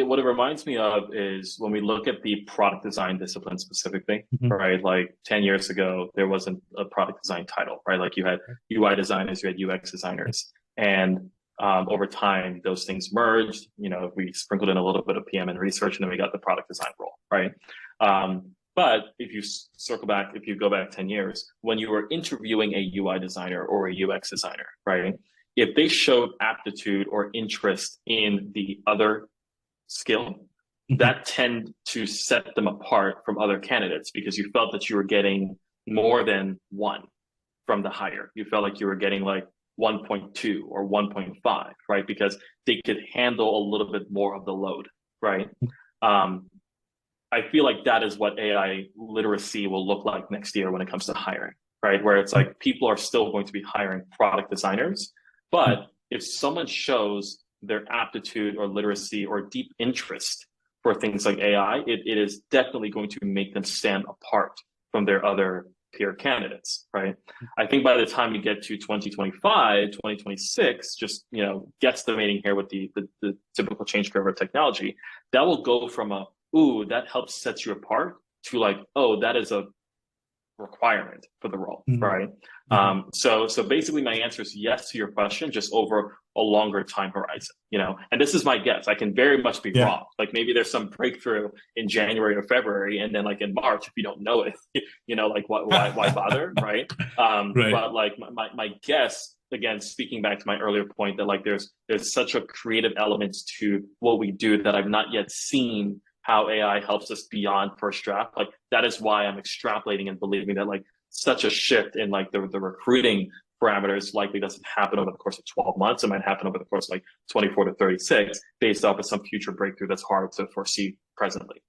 what it reminds me of is when we look at the product design discipline specifically, Mhm. right? Like 10 years ago, there wasn't a product design title, right? Like you had UI designers, you had UX designers, and over time, those things merged. We sprinkled in a little bit of PM and research, and then we got the product design role, right? But if you circle back, if you go back 10 years, when you were interviewing a UI designer or a UX designer, right? If they showed aptitude or interest in the other skill, Mhm. that tend to set them apart from other candidates because you felt that you were getting more than one from the hire. You felt like you were getting like 1.2 or 1.5, right? Because they could handle a little bit more of the load, right? Um, I feel like that is what AI literacy will look like next year when it comes to hiring, right? Where it's like people are still going to be hiring product designers, but if someone shows their aptitude or literacy or deep interest for things like AI, it is definitely going to make them stand apart from their other peer candidates, right? I think by the time you get to 2025, 2026, just, guesstimating here with the typical change curve of technology, that will go from a, ooh, that helps set you apart to like, oh, that is a requirement for the role, Mhm. right? Mhm. So basically, my answer is yes to your question, just over a longer time horizon. And this is my guess. I can very much be Yeah. wrong. Like maybe there's some breakthrough in January or February, and then like in March, if you don't know it, like why bother, right? Right. But like my guess, again, speaking back to my earlier point, that like there's such a creative element to what we do that I've not yet seen how AI helps us beyond first draft. Like that is why I'm extrapolating and believing that like such a shift in like the recruiting parameters likely doesn't happen over the course of 12 months. It might happen over the course of like 24 to 36 based off of some future breakthrough that's hard to foresee presently.